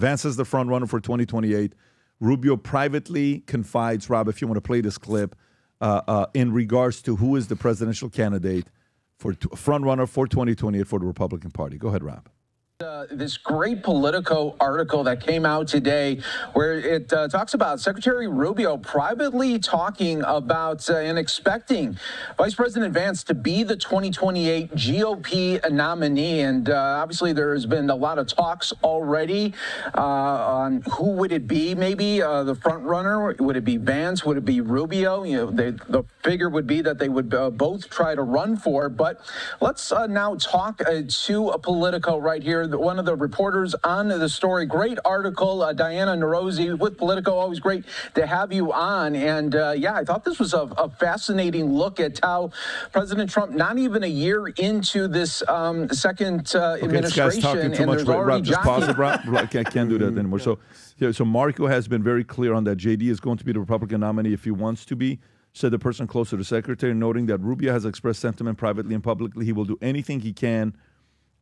Vance is the front runner for 2028. Rubio privately confides, Rob, if you want to play this clip, in regards to who is the presidential candidate for front runner for 2028 for the Republican Party. Go ahead, Rob. This great Politico article that came out today where it talks about Secretary Rubio privately talking about and expecting Vice President Vance to be the 2028 GOP nominee. And obviously there has been a lot of talks already on who would it be, maybe the front runner. Would it be Vance? Would it be Rubio? You know, the figure would be that they would both try to run for. But let's now talk to a Politico right here. One of the reporters on the story. Great article, Diana Narosi with Politico. Always great to have you on. And yeah, I thought this was a fascinating look at how President Trump, not even a year into this second administration, too and much. there's already Rob, just pause it, Rob. I can't do that anymore. So Marco has been very clear on that. JD is going to be the Republican nominee if he wants to be, said the person close to the secretary, noting that Rubio has expressed sentiment privately and publicly. He will do anything he can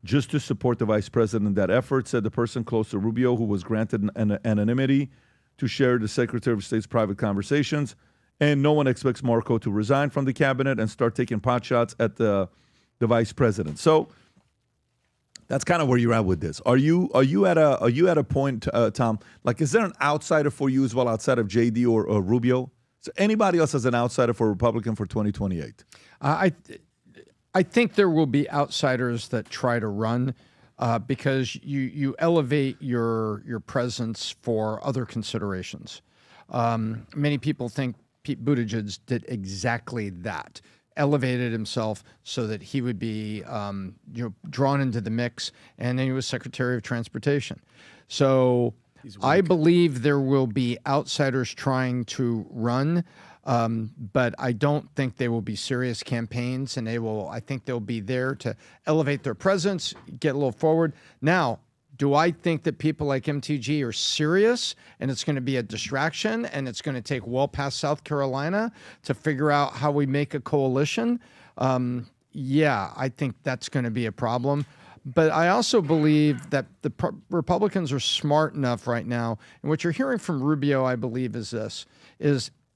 just to support the vice president in that effort, said the person close to Rubio, who was granted an anonymity to share the Secretary of State's private conversations. And no one expects Marco to resign from the cabinet and start taking pot shots at the vice president. So that's kind of where you're at with this. Are you at a point, Tom? Like, is there an outsider for you as well outside of JD or Rubio? So anybody else as an outsider for Republican for 2028? I think there will be outsiders that try to run because you elevate your presence for other considerations. Many people think Pete Buttigieg did exactly that, elevated himself so that he would be drawn into the mix, and then he was Secretary of Transportation. So I believe there will be outsiders trying to run. But I don't think they will be serious campaigns, and I think they'll be there to elevate their presence, get a little forward. Now, do I think that people like MTG are serious and it's going to be a distraction and it's going to take well past South Carolina to figure out how we make a coalition? Yeah, I think that's going to be a problem. But I also believe that the Republicans are smart enough right now, and what you're hearing from Rubio, I believe, is this,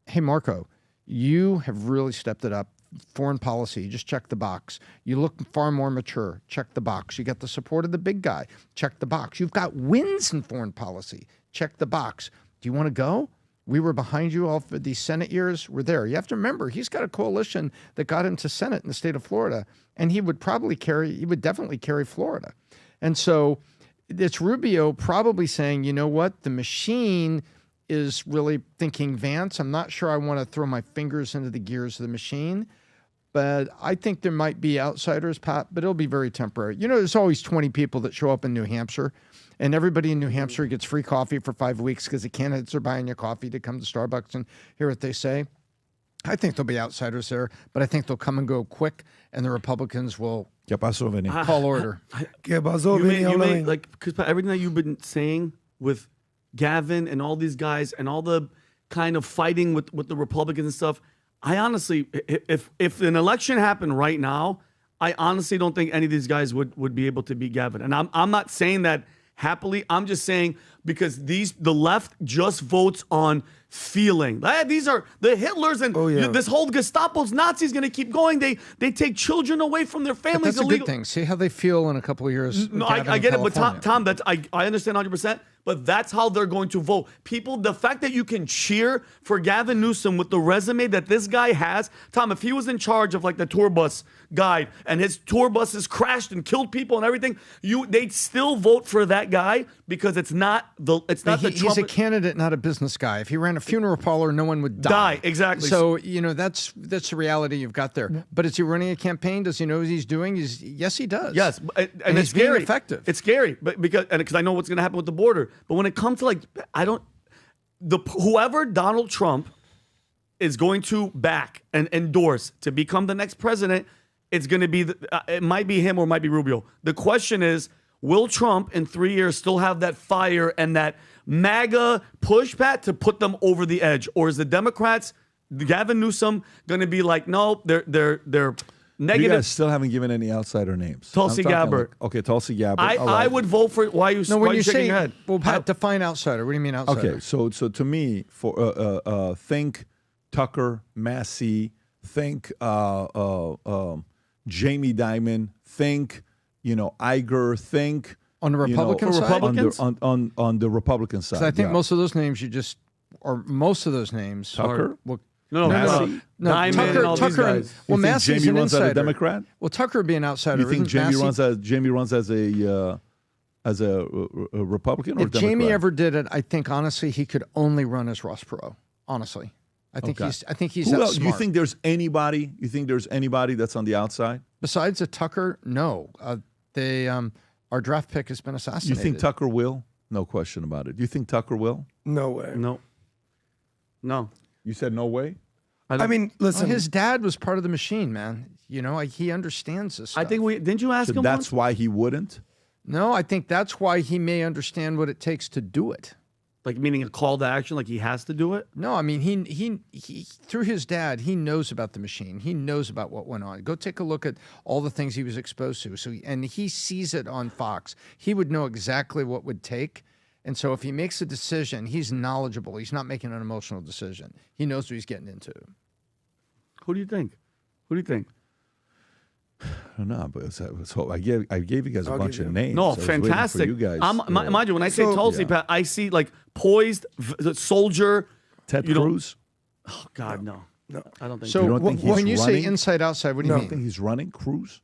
hey, Marco, you have really stepped it up. Foreign policy, you just check the box. You look far more mature. Check the box. You got the support of the big guy. Check the box. You've got wins in foreign policy. Check the box. Do you want to go? We were behind you all for these Senate years. We're there. You have to remember, he's got a coalition that got him to Senate in the state of Florida, and he would definitely carry Florida. And so it's Rubio probably saying, you know what, the machine is really thinking Vance. I'm not sure I want to throw my fingers into the gears of the machine, but I think there might be outsiders, Pat, but it'll be very temporary. You know, there's always 20 people that show up in New Hampshire, and everybody in New Hampshire gets free coffee for 5 weeks because the candidates are buying your coffee to come to Starbucks and hear what they say. I think there'll be outsiders there, but I think they'll come and go quick, and the Republicans will call order. Because everything that you've been saying with Gavin and all these guys and all the kind of fighting with the Republicans and stuff, I honestly, if an election happened right now, I honestly don't think any of these guys would be able to beat Gavin. And I'm not saying that happily. I'm just saying because the left just votes on feeling. These are the Hitlers and this whole Gestapo's Nazis going to keep going. They take children away from their families. But that's a good thing. See how they feel in a couple of years. No, I get it, but Tom, I understand 100%. But that's how they're going to vote. People, the fact that you can cheer for Gavin Newsom with the resume that this guy has, Tom, if he was in charge of like the tour bus guide and his tour buses crashed and killed people and everything, they'd still vote for that guy because it's not the Trump. He's a candidate, not a business guy. If he ran a funeral parlor, no one would die. Exactly. So that's the reality you've got there. But is he running a campaign? Does he know what he's doing? Yes, he does. Yes, and it's scary. Being effective. It's scary, but because I know what's going to happen with the border. But when it comes to whoever Donald Trump is going to back and endorse to become the next president, it's going to be it might be him or it might be Rubio. The question is, will Trump in 3 years still have that fire and that MAGA push, Pat, to put them over the edge, or is the Democrats, Gavin Newsom, going to be like, no, they're You negative. guys still haven't given any outsider names. Tulsi I'm talking Gabbard. Okay, Tulsi Gabbard. I All right. would vote for. Why are you? No, why when are you shaking say, your head? well, Pat, define outsider. What do you mean outsider? Okay, so to me, for think Tucker, Massey, think Jamie Dimon, think Iger, think On the Republican side? Republicans? on the Republican side. 'Cause I think yeah. most of those names most of those names Tucker? Well, No, Massey? Diamond Tucker, and all these Tucker guys. You think Massey's Jamie an runs insider. as a Democrat? Well, Tucker would be an outsider. You think Isn't Massey? Jamie runs as a Republican or If Democrat? Jamie ever did it, I think honestly he could only run as Ross Perot. Honestly, I think Okay. he's Who that else? smart. You think there's anybody? You think there's anybody that's on the outside? Besides a Tucker, no. Our draft pick has been You assassinated. think Tucker will? No question about it. You think Tucker will? No way. No. You said no way? I mean, listen. His dad was part of the machine, man. He understands this stuff. I think didn't you ask So him that's once? why he wouldn't? No, I think that's why he may understand what it takes to do it. Like meaning a call to action, like he has to do it. No, I mean he through his dad, he knows about the machine. He knows about what went on. Go take a look at all the things he was exposed to. And he sees it on Fox. He would know exactly what would take. And so if he makes a decision, he's knowledgeable. He's not making an emotional decision. He knows what he's getting into. Who do you think? I don't know, but so I gave you guys a bunch of names. No, I was waiting for fantastic. you guys. Mind you, when I say Tulsi, yeah. Pat, I see like poised, the soldier. Ted you know- Cruz? Oh God, no. I don't think So You don't think he's when you say running? inside outside, what do you You mean? think he's running? Cruz?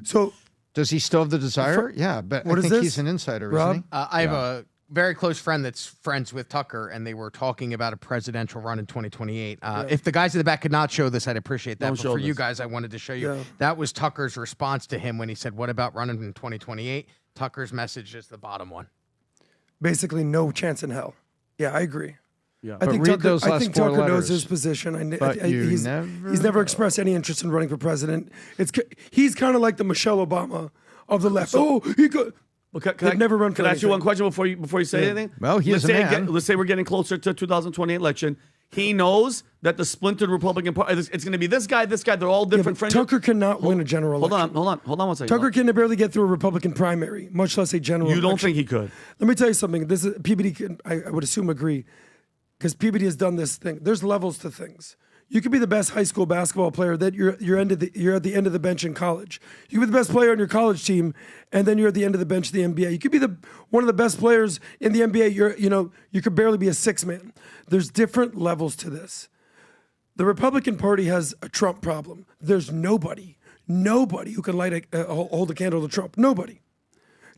So, Does he still have the desire? Yeah, but What I is think this? he's an insider, Rob? isn't he? I have a very close friend that's friends with Tucker, and they were talking about a presidential run in 2028. If the guys in the back could not show this, I'd appreciate that. Don't But show for you this. guys, I wanted to show you. Yeah. That was Tucker's response to him when he said, "What about running in 2028?" Tucker's message is the bottom one. basically, no chance in hell. Yeah, I agree. Yeah. I But think read Tucker, those I last think four Tucker knows letters. his position. But you he's never expressed any interest in running for president. He's kind of like the Michelle Obama of the left. He could. Well, can They've never run for Can I ask you anything. one question before you say anything? Well, he let's is a say man. let's say we're getting closer to 2028 election. He knows that the splintered Republican Party. It's going to be this guy. They're all Yeah, different. but Tucker cannot win a general election. Hold on one second. Tucker can barely get through a Republican primary, much less a general You don't election. think he could? Let me tell you something. This is PBD. I would assume agree, because PBD has done this thing. There's levels to things. You could be the best high school basketball player, then you're at the end of the bench in college. You could be the best player on your college team, and then you're at the end of the bench of the NBA. You could be one of the best players in the NBA. You could barely be a six man. There's different levels to this. The Republican Party has a Trump problem. There's nobody who can hold a candle to Trump. Nobody.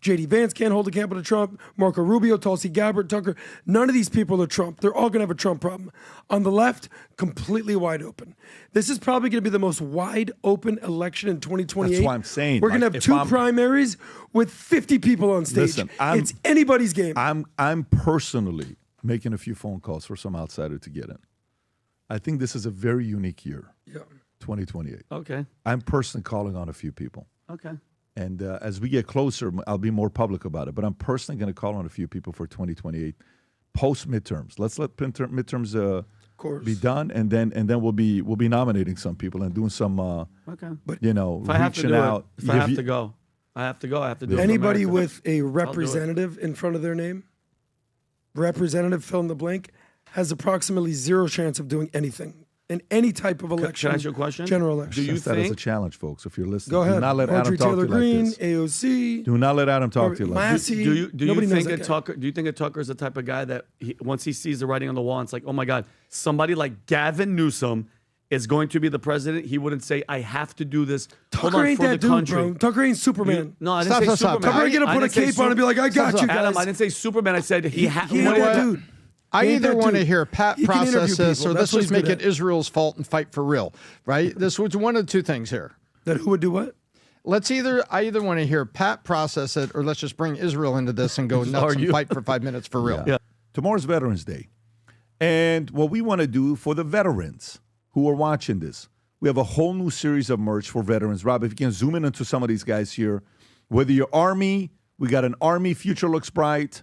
J.D. Vance can't hold a candle to Trump. Marco Rubio, Tulsi Gabbard, Tucker. None of these people are Trump. They're all going to have a Trump problem. On the left, completely wide open. This is probably going to be the most wide open election in 2028. That's what I'm saying. We're going to Like, have if two I'm- primaries with 50 people on stage. Listen, it's anybody's game. I'm personally making a few phone calls for some outsider to get in. I think this is a very unique year, Yeah. 2028. Okay. I'm personally calling on a few people. Okay. And as we get closer, I'll be more public about it. But I'm personally going to call on a few people for 2028 post midterms. Let's let midterms course. be done, and then we'll be nominating some people and doing some Okay. reaching If I have to do out. it, if I have to go, I have to go. I have to do it. for Anybody America. with a representative in front of their name, representative fill in the blank, has approximately zero chance of doing anything in any type of election. Can I ask you a question? General election. Do you That's that as a think? challenge, folks. If you're listening, Go ahead. do not let Marjorie Adam talk Taylor to you Greene, like this. AOC. Do not let Adam talk to you like this. Massey. Do you Nobody knows think that a guy. Tucker? Do you think a Tucker is the type of guy that once he sees the writing on the wall, it's like, oh my God, somebody like Gavin Newsom is going to be the president? He wouldn't say, I have to do this. Hold Tucker on, ain't for that the dude, country. bro. Tucker ain't Superman. No, I didn't Stop, say stop, stop. Superman. Tucker ain't gonna I put a didn't say cape on and be like, I got you Adam, guys. I didn't say Superman. I said he He ain't that dude. I He ain't either that want to dude. hear Pat He can interview process this, people. or That's let's what just he's make good it at. Israel's fault and fight for real, right? This was one of the two things here. That who would do what? I either want to hear Pat process it, or let's just bring Israel into this and go nuts and fight for 5 minutes for real. Yeah. Tomorrow's Veterans Day. And what we want to do for the veterans who are watching this, we have a whole new series of merch for veterans. Rob, if you can zoom in into some of these guys here. Whether you're Army, we got an Army Future Looks Bright.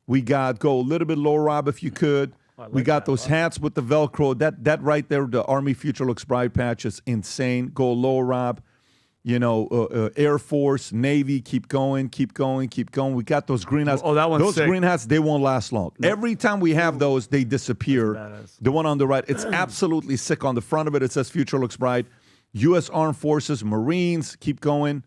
We got, go a little bit lower, Rob, if you could. We got those hats with the Velcro. That right there, the Army Future Looks Bright patch is insane. Go low, Rob. You know, Air Force, Navy, keep going, keep going, keep going. We got those green hats. Oh, that one's those sick. green hats, they won't last long. No. Every time we have those, they disappear. Badass. The one on the right, it's absolutely sick. On the front of it, it says Future Looks Bright. U.S. Armed Forces, Marines, keep going.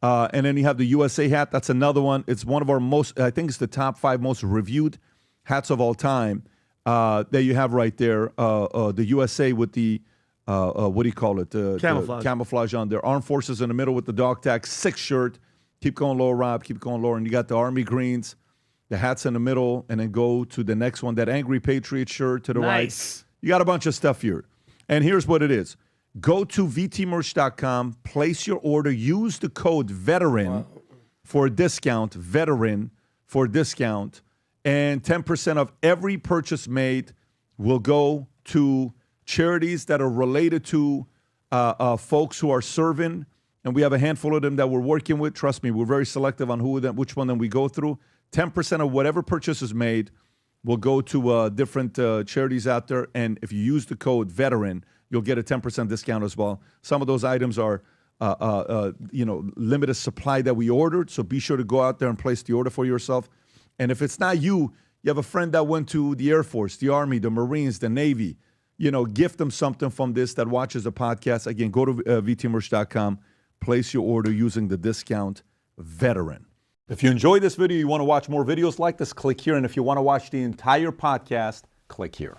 And then you have the USA hat. That's another one. It's one of our most, I think it's the top 5 most reviewed hats of all time that you have right there. The USA with the, what do you call it? Camouflage. The camouflage on there. Armed Forces in the middle with the dog tag. 6 shirt. Keep going lower, Rob. Keep going lower. And you got the Army greens. The hats in the middle. And then go to the next one. That Angry Patriot shirt to the right. You got a bunch of stuff here. And here's what it is. Go to vtmerch.com. Place your order. Use the code VETERAN for a discount. VETERAN for a discount. And 10% of every purchase made will go to charities that are related to folks who are serving, and we have a handful of them that we're working with. Trust me, we're very selective on which one we go through. 10% of whatever purchase is made will go to different charities out there, and if you use the code VETERAN, you'll get a 10% discount as well. Some of those items are limited supply that we ordered, so be sure to go out there and place the order for yourself. And if it's not you, you have a friend that went to the Air Force, the Army, the Marines, the Navy, gift them something from this that watches the podcast. Again, go to vtmerch.com, place your order using the discount VETERAN. If you enjoyed this video, you want to watch more videos like this, click here. And if you want to watch the entire podcast, click here.